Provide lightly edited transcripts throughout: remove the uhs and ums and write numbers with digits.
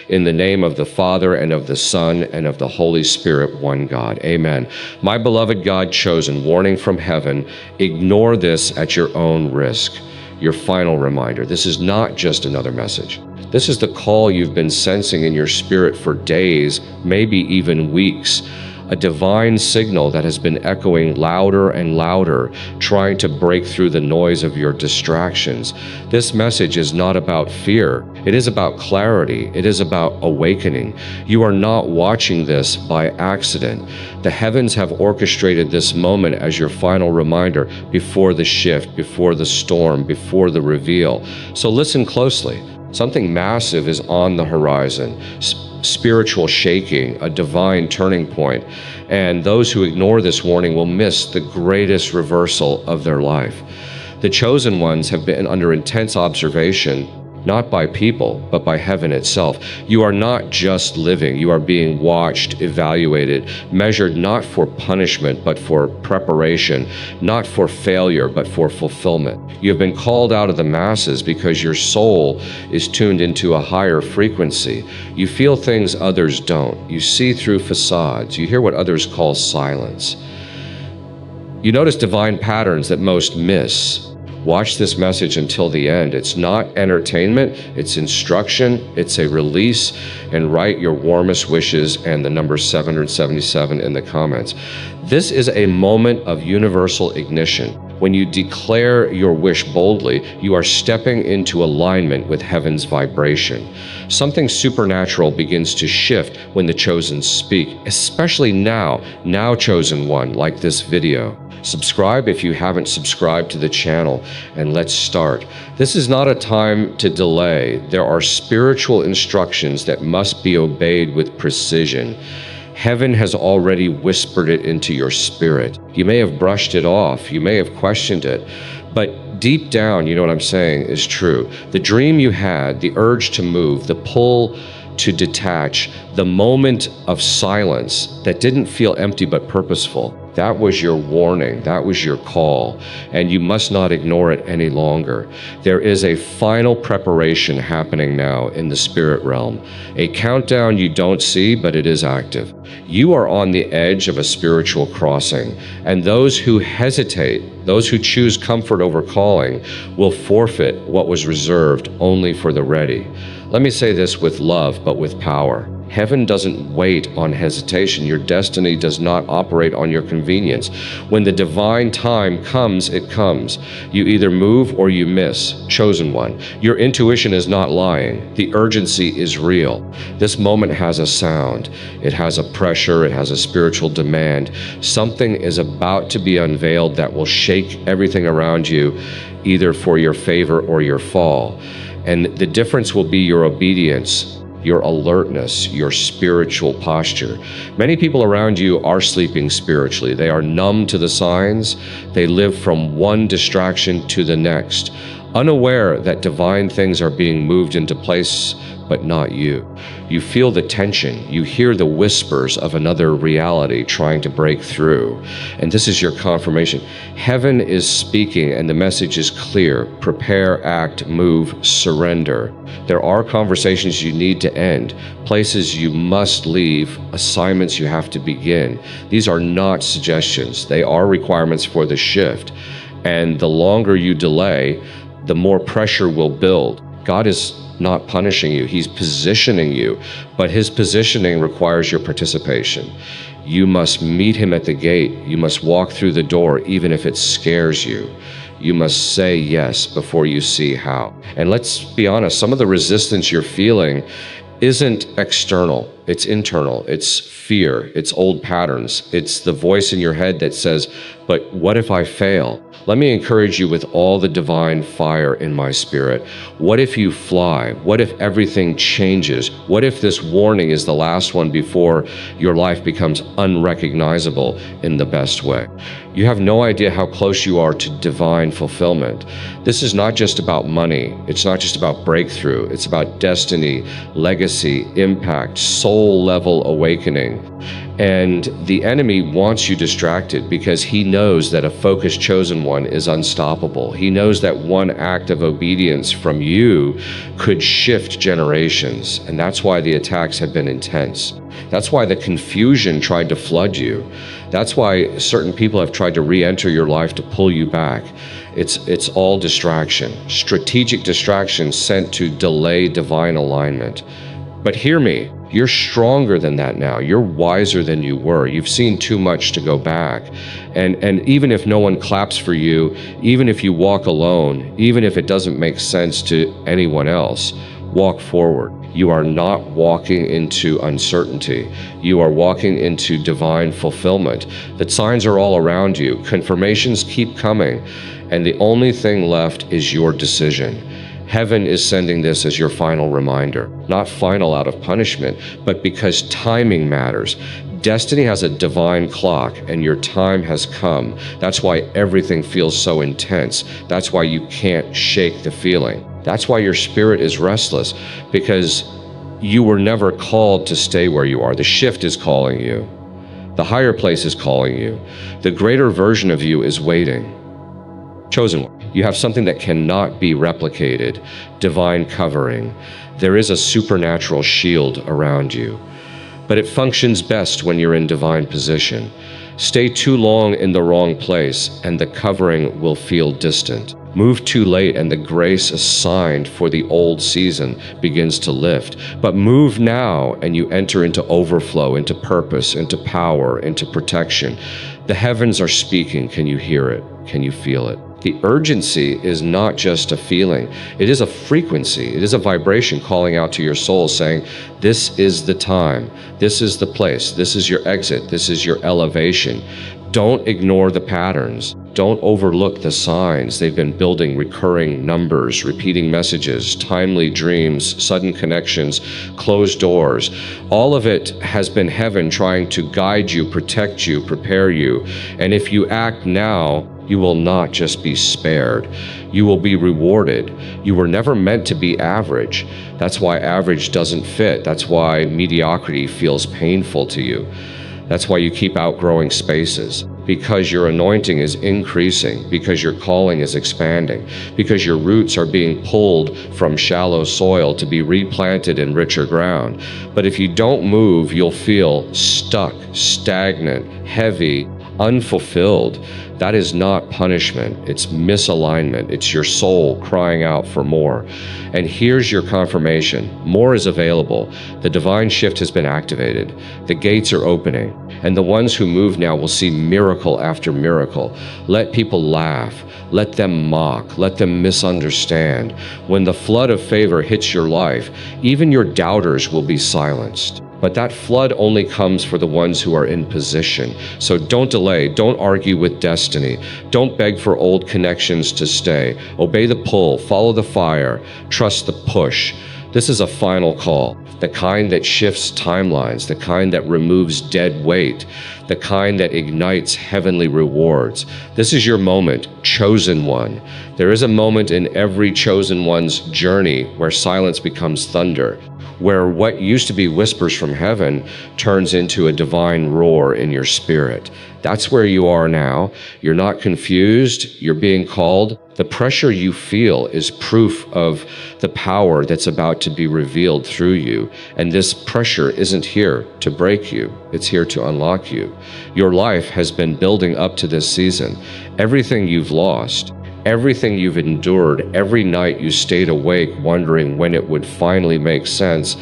In the name of the Father, and of the Son, and of the Holy Spirit, one God. Amen. My beloved God chosen, warning from heaven, ignore this at your own risk. Your final reminder. This is not just another message. This is the call you've been sensing in your spirit for days, maybe even weeks. A divine signal that has been echoing louder and louder, trying to break through the noise of your distractions. This message is not about fear. It is about clarity. It is about awakening. You are not watching this by accident. The heavens have orchestrated this moment as your final reminder before the shift, before the storm, before the reveal. So listen closely. Something massive is on the horizon. Spiritual shaking, a divine turning point, and those who ignore this warning will miss the greatest reversal of their life. The chosen ones have been under intense observation, not by people, but by heaven itself. You are not just living, you are being watched, evaluated, measured not for punishment, but for preparation, not for failure, but for fulfillment. You have been called out of the masses because your soul is tuned into a higher frequency. You feel things others don't. You see through facades. You hear what others call silence. You notice divine patterns that most miss. Watch this message until the end. It's not entertainment, it's instruction, it's a release, and write your warmest wishes and the number 777 in the comments. This is a moment of universal ignition. When you declare your wish boldly, you are stepping into alignment with heaven's vibration. Something supernatural begins to shift when the chosen speak, especially now, chosen one, like this video. Subscribe if you haven't subscribed to the channel, and let's start. This is not a time to delay. There are spiritual instructions that must be obeyed with precision. Heaven has already whispered it into your spirit. You may have brushed it off, you may have questioned it, but deep down, you know what I'm saying is true. The dream you had, the urge to move, the pull to detach, the moment of silence that didn't feel empty but purposeful, that was your warning, that was your call, and you must not ignore it any longer. There is a final preparation happening now in the spirit realm, a countdown you don't see, but it is active. You are on the edge of a spiritual crossing, and those who hesitate, those who choose comfort over calling, will forfeit what was reserved only for the ready. Let me say this with love, but with power. Heaven doesn't wait on hesitation. Your destiny does not operate on your convenience. When the divine time comes, it comes. You either move or you miss. Chosen one. Your intuition is not lying. The urgency is real. This moment has a sound. It has a pressure. It has a spiritual demand. Something is about to be unveiled that will shake everything around you, either for your favor or your fall. And the difference will be your obedience, your alertness, your spiritual posture. Many people around you are sleeping spiritually. They are numb to the signs. They live from one distraction to the next, unaware that divine things are being moved into place, but not you. You feel the tension. You hear the whispers of another reality trying to break through. And this is your confirmation. Heaven is speaking, and the message is clear. Prepare, act, move, surrender. There are conversations you need to end, places you must leave, assignments you have to begin. These are not suggestions. They are requirements for the shift. And the longer you delay, the more pressure will build. God is not punishing you. He's positioning you, but his positioning requires your participation. You must meet him at the gate. You must walk through the door, even if it scares you. You must say yes before you see how. And let's be honest, some of the resistance you're feeling isn't external, it's internal. It's fear, it's old patterns. It's the voice in your head that says, but what if I fail? Let me encourage you with all the divine fire in my spirit. What if you fly? What if everything changes? What if this warning is the last one before your life becomes unrecognizable in the best way? You have no idea how close you are to divine fulfillment. This is not just about money. It's not just about breakthrough. It's about destiny, legacy, impact, soul level awakening. And the enemy wants you distracted because he knows that a focused chosen one is unstoppable. He knows that one act of obedience from you could shift generations. And that's why the attacks have been intense. That's why the confusion tried to flood you. That's why certain people have tried to re-enter your life to pull you back. It's all distraction, strategic distraction sent to delay divine alignment. But hear me, you're stronger than that now. You're wiser than you were. You've seen too much to go back. And even if no one claps for you, even if you walk alone, even if it doesn't make sense to anyone else, walk forward. You are not walking into uncertainty. You are walking into divine fulfillment. The signs are all around you. Confirmations keep coming. And the only thing left is your decision. Heaven is sending this as your final reminder, not final out of punishment, but because timing matters. Destiny has a divine clock, and your time has come. That's why everything feels so intense. That's why you can't shake the feeling. That's why your spirit is restless, because you were never called to stay where you are. The shift is calling you. The higher place is calling you. The greater version of you is waiting. Chosen one. You have something that cannot be replicated, divine covering. There is a supernatural shield around you, but it functions best when you're in divine position. Stay too long in the wrong place and the covering will feel distant. Move too late and the grace assigned for the old season begins to lift. But move now and you enter into overflow, into purpose, into power, into protection. The heavens are speaking. Can you hear it? Can you feel it? The urgency is not just a feeling. It is a frequency. It is a vibration calling out to your soul saying, this is the time. This is the place. This is your exit. This is your elevation. Don't ignore the patterns. Don't overlook the signs. They've been building recurring numbers, repeating messages, timely dreams, sudden connections, closed doors. All of it has been heaven trying to guide you, protect you, prepare you. And if you act now, you will not just be spared. You will be rewarded. You were never meant to be average. That's why average doesn't fit. That's why mediocrity feels painful to you. That's why you keep outgrowing spaces. Because your anointing is increasing, because your calling is expanding, because your roots are being pulled from shallow soil to be replanted in richer ground. But if you don't move, you'll feel stuck, stagnant, heavy, unfulfilled. That is not punishment. It's misalignment. It's your soul crying out for more. And here's your confirmation. More is available. The divine shift has been activated. The gates are opening. And the ones who move now will see miracle after miracle. Let people laugh. Let them mock. Let them misunderstand. When the flood of favor hits your life, even your doubters will be silenced. But that flood only comes for the ones who are in position. So don't delay. Don't argue with destiny. Don't beg for old connections to stay. Obey the pull. Follow the fire. Trust the push. This is a final call. The kind that shifts timelines. The kind that removes dead weight. The kind that ignites heavenly rewards. This is your moment, chosen one. There is a moment in every chosen one's journey where silence becomes thunder, where what used to be whispers from heaven turns into a divine roar in your spirit. That's where you are now. You're not confused. You're being called. The pressure you feel is proof of the power that's about to be revealed through you. And this pressure isn't here to break you. It's here to unlock you. Your life has been building up to this season. Everything you've lost, everything you've endured, every night you stayed awake wondering when it would finally make sense,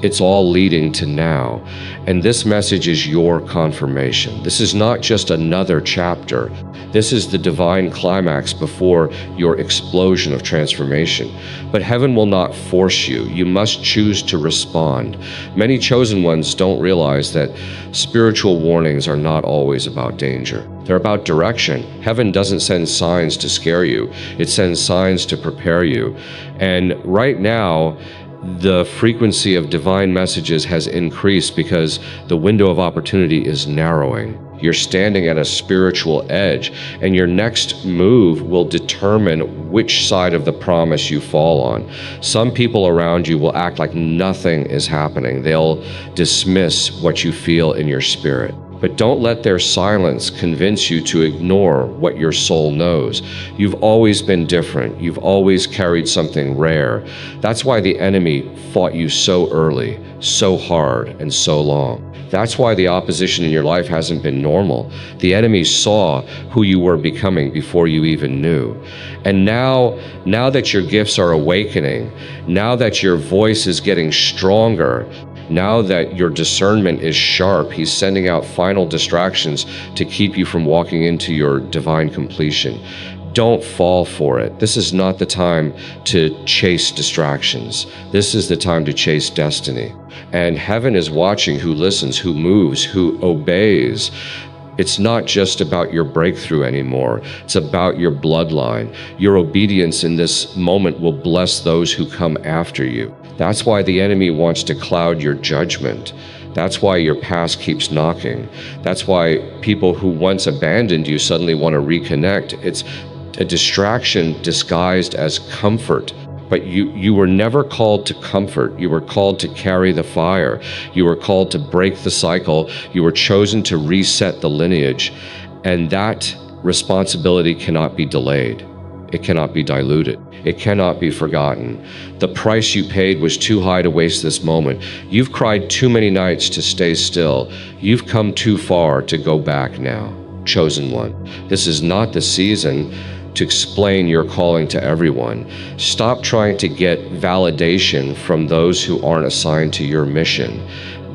it's all leading to now. And this message is your confirmation. This is not just another chapter. This is the divine climax before your explosion of transformation. But heaven will not force you. You must choose to respond. Many chosen ones don't realize that spiritual warnings are not always about danger. They're about direction. Heaven doesn't send signs to scare you. It sends signs to prepare you. And right now, the frequency of divine messages has increased because the window of opportunity is narrowing. You're standing at a spiritual edge, and your next move will determine which side of the promise you fall on. Some people around you will act like nothing is happening. They'll dismiss what you feel in your spirit. But don't let their silence convince you to ignore what your soul knows. You've always been different. You've always carried something rare. That's why the enemy fought you so early, so hard, and so long. That's why the opposition in your life hasn't been normal. The enemy saw who you were becoming before you even knew. And now that your gifts are awakening, now that your voice is getting stronger, now that your discernment is sharp, he's sending out final distractions to keep you from walking into your divine completion. Don't fall for it. This is not the time to chase distractions. This is the time to chase destiny. And heaven is watching who listens, who moves, who obeys. It's not just about your breakthrough anymore. It's about your bloodline. Your obedience in this moment will bless those who come after you. That's why the enemy wants to cloud your judgment. That's why your past keeps knocking. That's why people who once abandoned you suddenly want to reconnect. It's a distraction disguised as comfort. But you were never called to comfort. You were called to carry the fire. You were called to break the cycle. You were chosen to reset the lineage. And that responsibility cannot be delayed. It cannot be diluted. It cannot be forgotten. The price you paid was too high to waste this moment. You've cried too many nights to stay still. You've come too far to go back now. Chosen one. This is not the season to explain your calling to everyone. Stop trying to get validation from those who aren't assigned to your mission.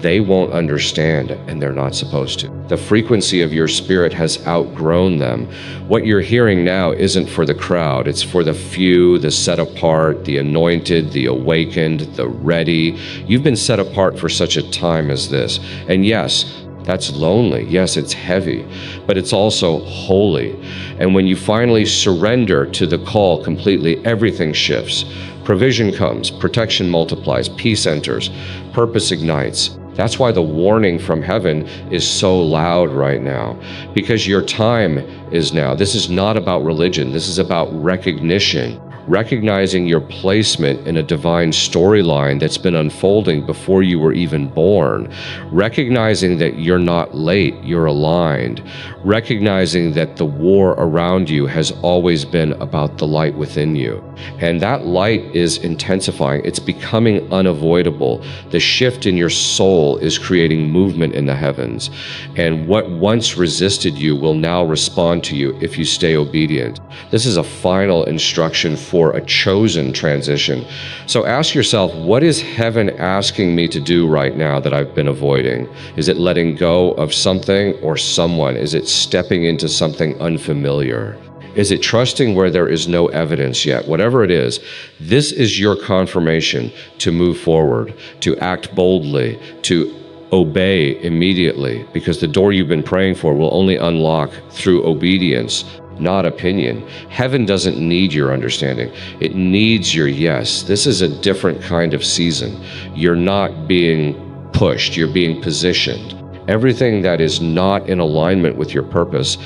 They won't understand, and they're not supposed to. The frequency of your spirit has outgrown them. What you're hearing now isn't for the crowd. It's for the few, the set apart, the anointed, the awakened, the ready. You've been set apart for such a time as this. And yes, that's lonely. Yes, it's heavy, but it's also holy. And when you finally surrender to the call completely, everything shifts. Provision comes, protection multiplies, peace enters, purpose ignites. That's why the warning from heaven is so loud right now, because your time is now. This is not about religion. This is about recognition. Recognizing your placement in a divine storyline that's been unfolding before you were even born. Recognizing that you're not late, you're aligned. Recognizing that the war around you has always been about the light within you. And that light is intensifying. It's becoming unavoidable. The shift in your soul is creating movement in the heavens. And what once resisted you will now respond to you if you stay obedient. This is a final instruction for a chosen transition. So ask yourself, what is heaven asking me to do right now that I've been avoiding? Is it letting go of something or someone? Is it stepping into something unfamiliar? Is it trusting where there is no evidence yet? Whatever it is, this is your confirmation to move forward, to act boldly, to obey immediately, because the door you've been praying for will only unlock through obedience, not opinion. Heaven doesn't need your understanding. It needs your yes. This is a different kind of season. You're not being pushed, you're being positioned. Everything that is not in alignment with your purpose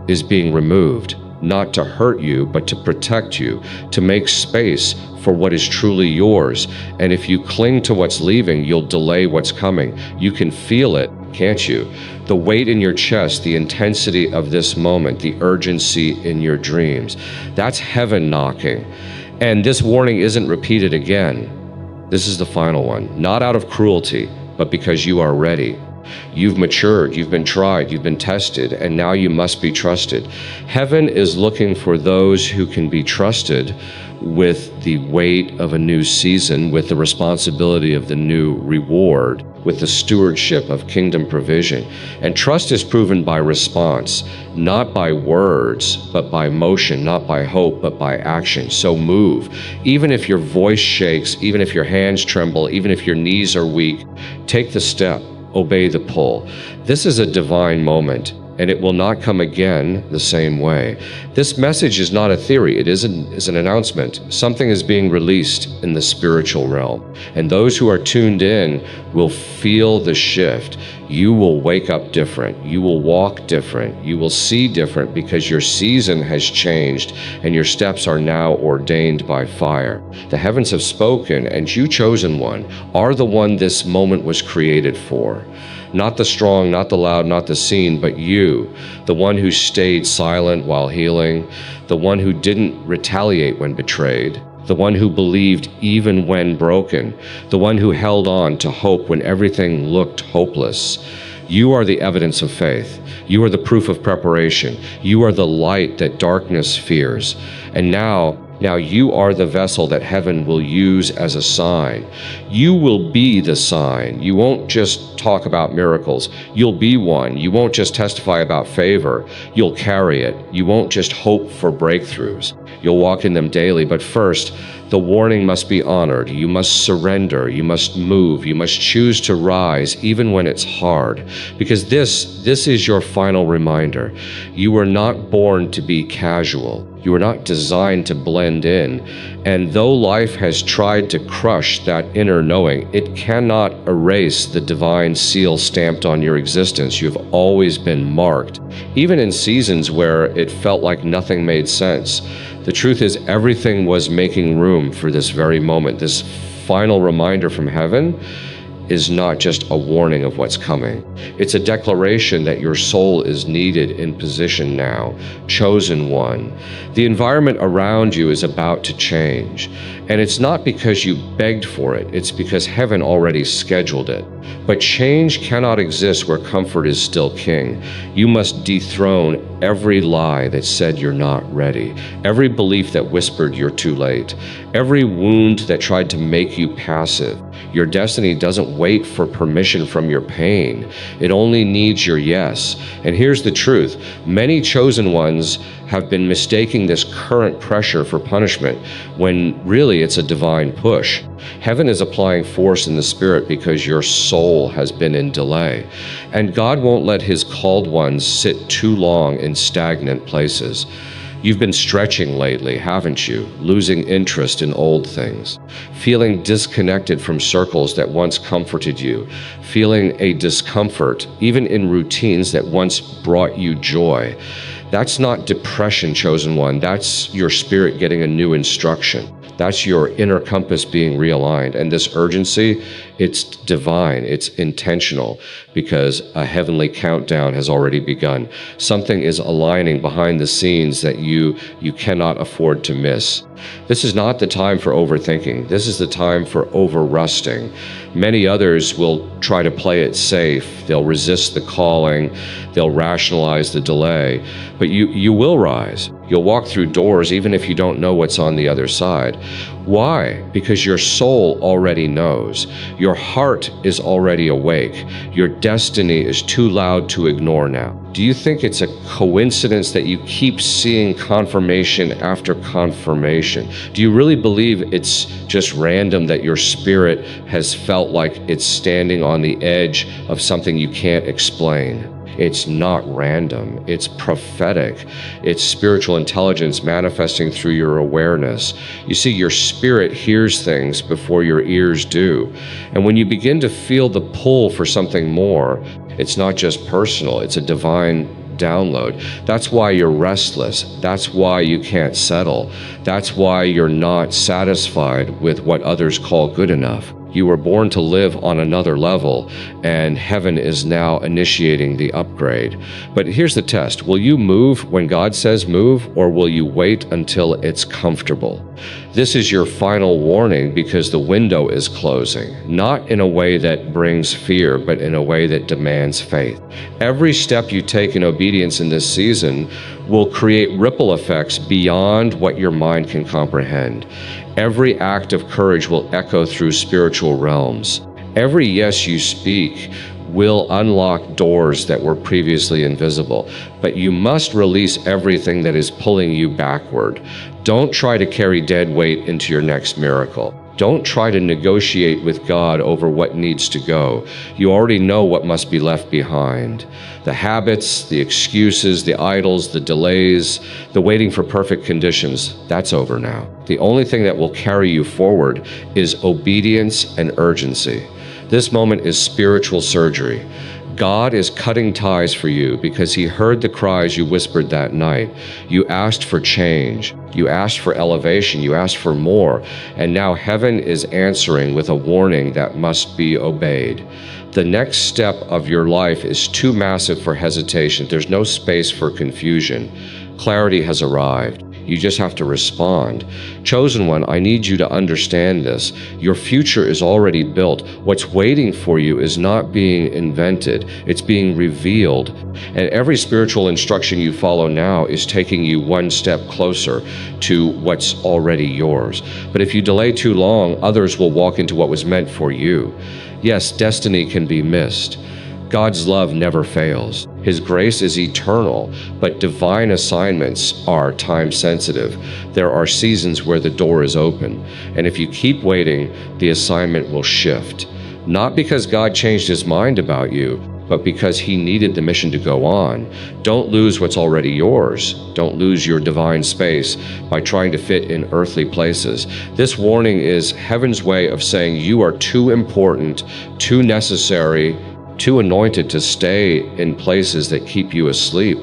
is being removed, not to hurt you, but to protect you, to make space for what is truly yours. And if you cling to what's leaving, you'll delay what's coming. You can feel it, can't you? The weight in your chest, the intensity of this moment, the urgency in your dreams. That's heaven knocking. And this warning isn't repeated again. This is the final one, not out of cruelty, but because you are ready. You've matured, you've been tried, you've been tested, and now you must be trusted. Heaven is looking for those who can be trusted with the weight of a new season, with the responsibility of the new reward, with the stewardship of kingdom provision. And trust is proven by response, not by words, but by motion, not by hope, but by action. So move. Even if your voice shakes, even if your hands tremble, even if your knees are weak, take the step. Obey the pull. This is a divine moment, and it will not come again the same way. This message is not a theory. It is an announcement. Something is being released in the spiritual realm, and those who are tuned in will feel the shift. You will wake up different. You will walk different. You will see different because your season has changed and your steps are now ordained by fire. The heavens have spoken, and you, chosen one, are the one this moment was created for. Not the strong, not the loud, not the seen, but you, the one who stayed silent while healing, the one who didn't retaliate when betrayed, the one who believed even when broken, the one who held on to hope when everything looked hopeless. You are the evidence of faith. You are the proof of preparation. You are the light that darkness fears. And now you are the vessel that heaven will use as a sign. You will be the sign. You won't just talk about miracles. You'll be one. You won't just testify about favor. You'll carry it. You won't just hope for breakthroughs. You'll walk in them daily. But first, the warning must be honored. You must surrender. You must move. You must choose to rise even when it's hard. Because this is your final reminder. You were not born to be casual. You were not designed to blend in. And though life has tried to crush that inner knowing, it cannot erase the divine seal stamped on your existence. You have always been marked, even in seasons where it felt like nothing made sense. The truth is, everything was making room for this very moment. This final reminder from heaven is not just a warning of what's coming. It's a declaration that your soul is needed in position now, chosen one. The environment around you is about to change. And it's not because you begged for it, it's because heaven already scheduled it. But change cannot exist where comfort is still king. You must dethrone every lie that said you're not ready, every belief that whispered you're too late, every wound that tried to make you passive. Your destiny doesn't wait for permission from your pain. It only needs your yes. And here's the truth. Many chosen ones have been mistaking this current pressure for punishment when really it's a divine push. Heaven is applying force in the spirit because your soul has been in delay. And God won't let his called ones sit too long in stagnant places. You've been stretching lately, haven't you? Losing interest in old things, feeling disconnected from circles that once comforted you, feeling a discomfort even in routines that once brought you joy. That's not depression, chosen one. That's your spirit getting a new instruction. That's your inner compass being realigned. And this urgency, it's divine, it's intentional, because a heavenly countdown has already begun. Something is aligning behind the scenes that you cannot afford to miss. This is not the time for overthinking. This is the time for over-rusting. Many others will try to play it safe. They'll resist the calling. They'll rationalize the delay. But you will rise. You'll walk through doors even if you don't know what's on the other side. Why? Because your soul already knows. Your heart is already awake. Your destiny is too loud to ignore now. Do you think it's a coincidence that you keep seeing confirmation after confirmation? Do you really believe it's just random that your spirit has felt like it's standing on the edge of something you can't explain? It's not random. It's prophetic. It's spiritual intelligence manifesting through your awareness. You see, your spirit hears things before your ears do. And when you begin to feel the pull for something more, it's not just personal, it's a divine download. That's why you're restless. That's why you can't settle. That's why you're not satisfied with what others call good enough. You were born to live on another level, and heaven is now initiating the upgrade. But here's the test. Will you move when God says move, or will you wait until it's comfortable? This is your final warning because the window is closing, not in a way that brings fear, but in a way that demands faith. Every step you take in obedience in this season will create ripple effects beyond what your mind can comprehend. Every act of courage will echo through spiritual realms. Every yes you speak will unlock doors that were previously invisible. But you must release everything that is pulling you backward. Don't try to carry dead weight into your next miracle. Don't try to negotiate with God over what needs to go. You already know what must be left behind. The habits, the excuses, the idols, the delays, the waiting for perfect conditions, that's over now. The only thing that will carry you forward is obedience and urgency. This moment is spiritual surgery. God is cutting ties for you because he heard the cries you whispered that night. You asked for change. You asked for elevation. You asked for more. And now heaven is answering with a warning that must be obeyed. The next step of your life is too massive for hesitation. There's no space for confusion. Clarity has arrived. You just have to respond. Chosen one, I need you to understand this. Your future is already built. What's waiting for you is not being invented. It's being revealed. And every spiritual instruction you follow now is taking you one step closer to what's already yours. But if you delay too long, others will walk into what was meant for you. Yes, destiny can be missed. God's love never fails. His grace is eternal, but divine assignments are time-sensitive. There are seasons where the door is open, and if you keep waiting, the assignment will shift. Not because God changed his mind about you, but because he needed the mission to go on. Don't lose what's already yours. Don't lose your divine space by trying to fit in earthly places. This warning is heaven's way of saying you are too important, too necessary, too anointed to stay in places that keep you asleep.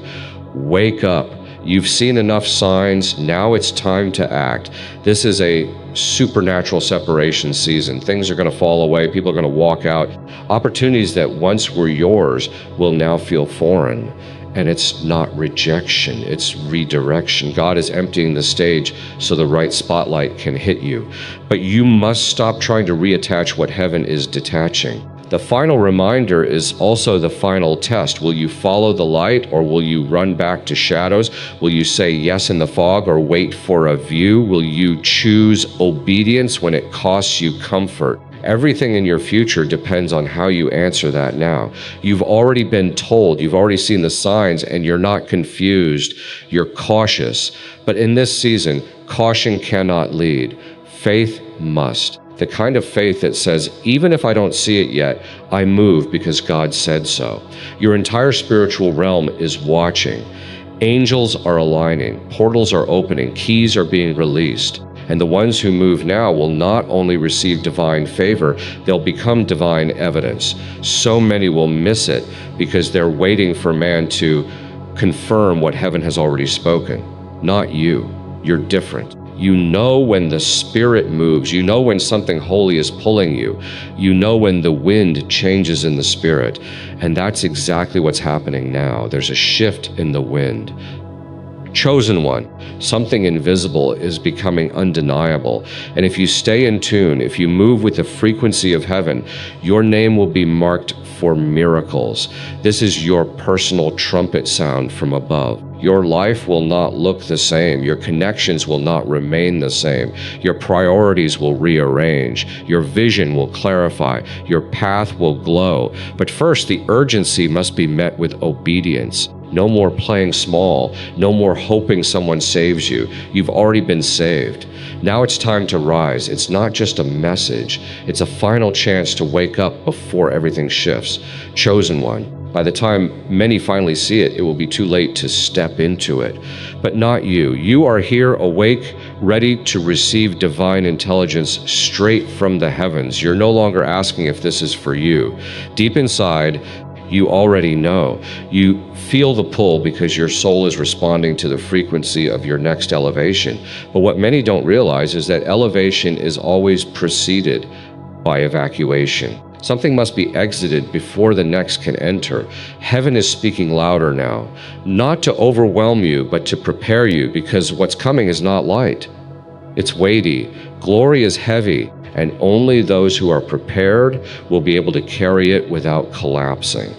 Wake up. You've seen enough signs. Now it's time to act. This is a supernatural separation season. Things are going to fall away. People are going to walk out. Opportunities that once were yours will now feel foreign. And it's not rejection, it's redirection. God is emptying the stage so the right spotlight can hit you. But you must stop trying to reattach what heaven is detaching. The final reminder is also the final test. Will you follow the light, or will you run back to shadows? Will you say yes in the fog or wait for a view? Will you choose obedience when it costs you comfort? Everything in your future depends on how you answer that now. You've already been told, you've already seen the signs, and you're not confused. You're cautious. But in this season, caution cannot lead. Faith must. The kind of faith that says, even if I don't see it yet, I move because God said so. Your entire spiritual realm is watching. Angels are aligning, portals are opening, keys are being released. And the ones who move now will not only receive divine favor, they'll become divine evidence. So many will miss it because they're waiting for man to confirm what heaven has already spoken. Not you. You're different. You know when the Spirit moves. You know when something holy is pulling you. You know when the wind changes in the Spirit. And that's exactly what's happening now. There's a shift in the wind. Chosen one, something invisible is becoming undeniable. And if you stay in tune, if you move with the frequency of heaven, your name will be marked for miracles. This is your personal trumpet sound from above. Your life will not look the same. Your connections will not remain the same. Your priorities will rearrange. Your vision will clarify. Your path will glow. But first, the urgency must be met with obedience. No more playing small. No more hoping someone saves you. You've already been saved. Now it's time to rise. It's not just a message. It's a final chance to wake up before everything shifts. Chosen one. By the time many finally see it, it will be too late to step into it. But not you. You are here awake, ready to receive divine intelligence straight from the heavens. You're no longer asking if this is for you. Deep inside, you already know. You feel the pull because your soul is responding to the frequency of your next elevation. But what many don't realize is that elevation is always preceded by evacuation. Something must be exited before the next can enter. Heaven is speaking louder now, not to overwhelm you, but to prepare you, because what's coming is not light. It's weighty. Glory is heavy, and only those who are prepared will be able to carry it without collapsing.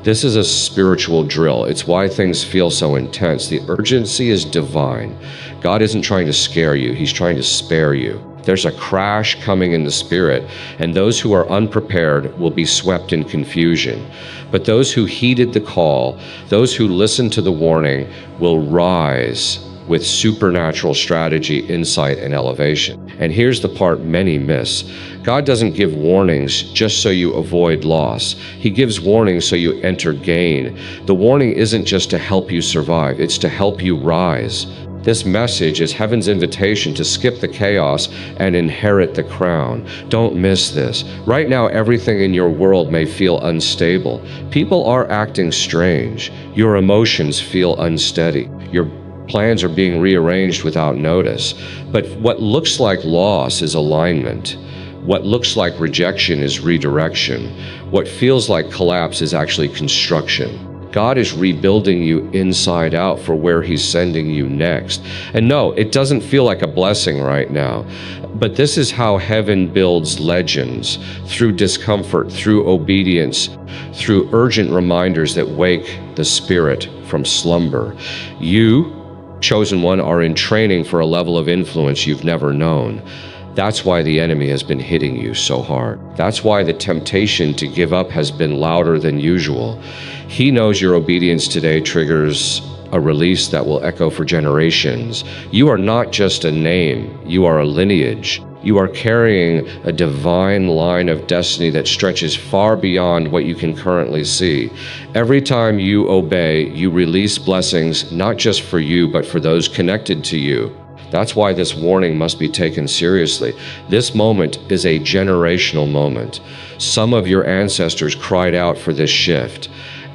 This is a spiritual drill. It's why things feel so intense. The urgency is divine. God isn't trying to scare you. He's trying to spare you. There's a crash coming in the spirit, and those who are unprepared will be swept in confusion. But those who heeded the call, those who listened to the warning, will rise with supernatural strategy, insight, and elevation. And here's the part many miss. God doesn't give warnings just so you avoid loss. He gives warnings so you enter gain. The warning isn't just to help you survive, it's to help you rise. This message is heaven's invitation to skip the chaos and inherit the crown. Don't miss this. Right now, everything in your world may feel unstable. People are acting strange. Your emotions feel unsteady. Your plans are being rearranged without notice. But what looks like loss is alignment. What looks like rejection is redirection. What feels like collapse is actually construction. God is rebuilding you inside out for where He's sending you next. And no, it doesn't feel like a blessing right now, but this is how heaven builds legends, through discomfort, through obedience, through urgent reminders that wake the spirit from slumber. You, chosen one, are in training for a level of influence you've never known. That's why the enemy has been hitting you so hard. That's why the temptation to give up has been louder than usual. He knows your obedience today triggers a release that will echo for generations. You are not just a name, you are a lineage. You are carrying a divine line of destiny that stretches far beyond what you can currently see. Every time you obey, you release blessings, not just for you, but for those connected to you. That's why this warning must be taken seriously. This moment is a generational moment. Some of your ancestors cried out for this shift,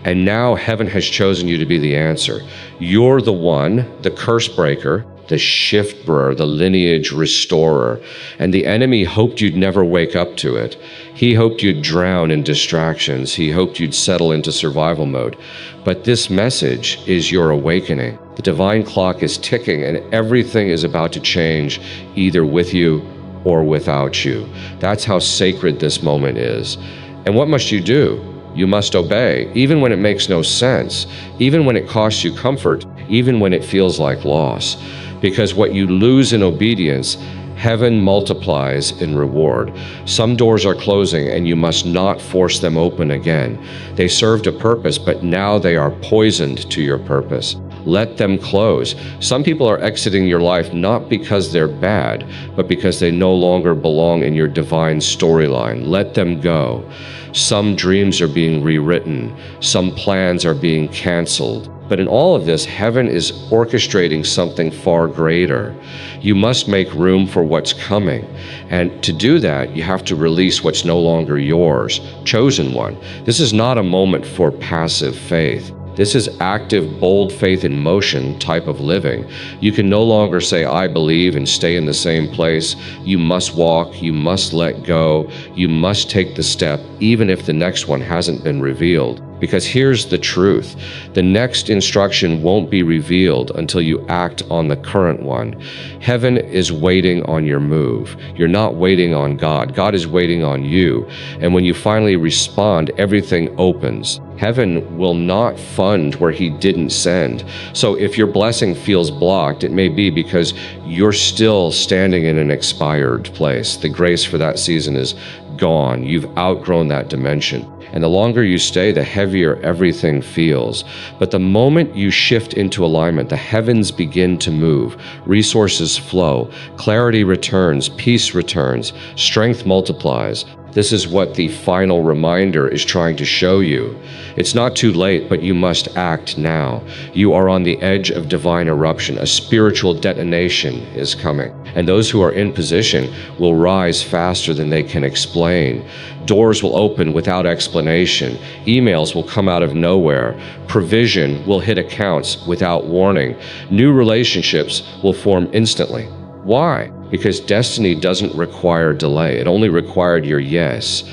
and now heaven has chosen you to be the answer. You're the one, the curse breaker, the shift-breaker, the lineage restorer, and the enemy hoped you'd never wake up to it. He hoped you'd drown in distractions. He hoped you'd settle into survival mode. But this message is your awakening. The divine clock is ticking, and everything is about to change, either with you or without you. That's how sacred this moment is. And what must you do? You must obey, even when it makes no sense, even when it costs you comfort, even when it feels like loss. Because what you lose in obedience, heaven multiplies in reward. Some doors are closing, and you must not force them open again. They served a purpose, but now they are poisoned to your purpose. Let them close. Some people are exiting your life not because they're bad, but because they no longer belong in your divine storyline. Let them go. Some dreams are being rewritten. Some plans are being canceled. But in all of this, heaven is orchestrating something far greater. You must make room for what's coming. And to do that, you have to release what's no longer yours. Chosen one. This is not a moment for passive faith. This is active, bold faith in motion type of living. You can no longer say, I believe, and stay in the same place. You must walk, you must let go, you must take the step, even if the next one hasn't been revealed. Because here's the truth. The next instruction won't be revealed until you act on the current one. Heaven is waiting on your move. You're not waiting on God. God is waiting on you. And when you finally respond, everything opens. Heaven will not fund where He didn't send. So if your blessing feels blocked, it may be because you're still standing in an expired place. The grace for that season is gone. You've outgrown that dimension. And the longer you stay, the heavier everything feels. But the moment you shift into alignment, the heavens begin to move, resources flow, clarity returns, peace returns, strength multiplies. This is what the final reminder is trying to show you. It's not too late, but you must act now. You are on the edge of divine eruption. A spiritual detonation is coming. And those who are in position will rise faster than they can explain. Doors will open without explanation. Emails will come out of nowhere. Provision will hit accounts without warning. New relationships will form instantly. Why? Because destiny doesn't require delay. It only required your yes.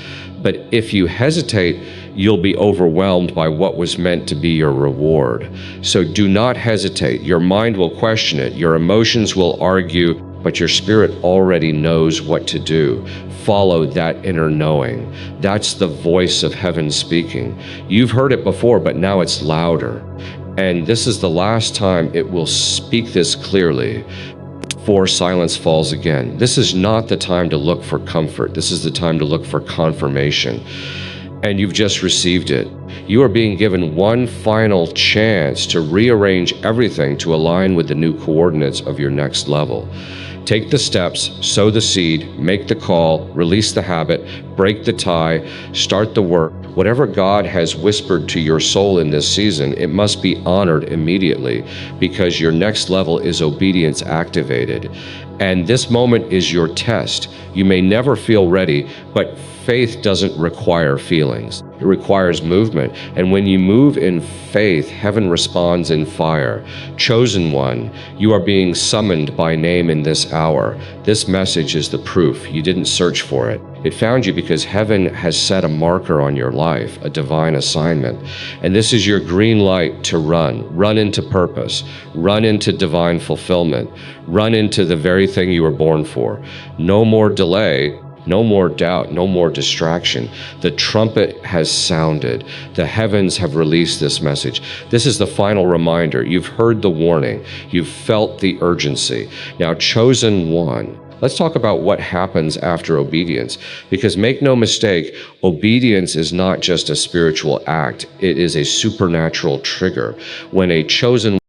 But if you hesitate, you'll be overwhelmed by what was meant to be your reward. So do not hesitate. Your mind will question it. Your emotions will argue, but your spirit already knows what to do. Follow that inner knowing. That's the voice of heaven speaking. You've heard it before, but now it's louder. And this is the last time it will speak this clearly. Before silence falls again. This is not the time to look for comfort. This is the time to look for confirmation. And you've just received it. You are being given one final chance to rearrange everything to align with the new coordinates of your next level. Take the steps, sow the seed, make the call, release the habit, break the tie, start the work. Whatever God has whispered to your soul in this season, it must be honored immediately, because your next level is obedience activated. And this moment is your test. You may never feel ready, but faith doesn't require feelings. It requires movement. And when you move in faith, heaven responds in fire. Chosen one, you are being summoned by name in this hour. This message is the proof. You didn't search for it. It found you because heaven has set a marker on your life, a divine assignment. And this is your green light to run into purpose, run into divine fulfillment, run into the very thing you were born for. No more delay. No more doubt, no more distraction. The trumpet has sounded. The heavens have released this message. This is the final reminder. You've heard the warning. You've felt the urgency. Now, chosen one. Let's talk about what happens after obedience, because make no mistake, obedience is not just a spiritual act. It is a supernatural trigger. When a chosen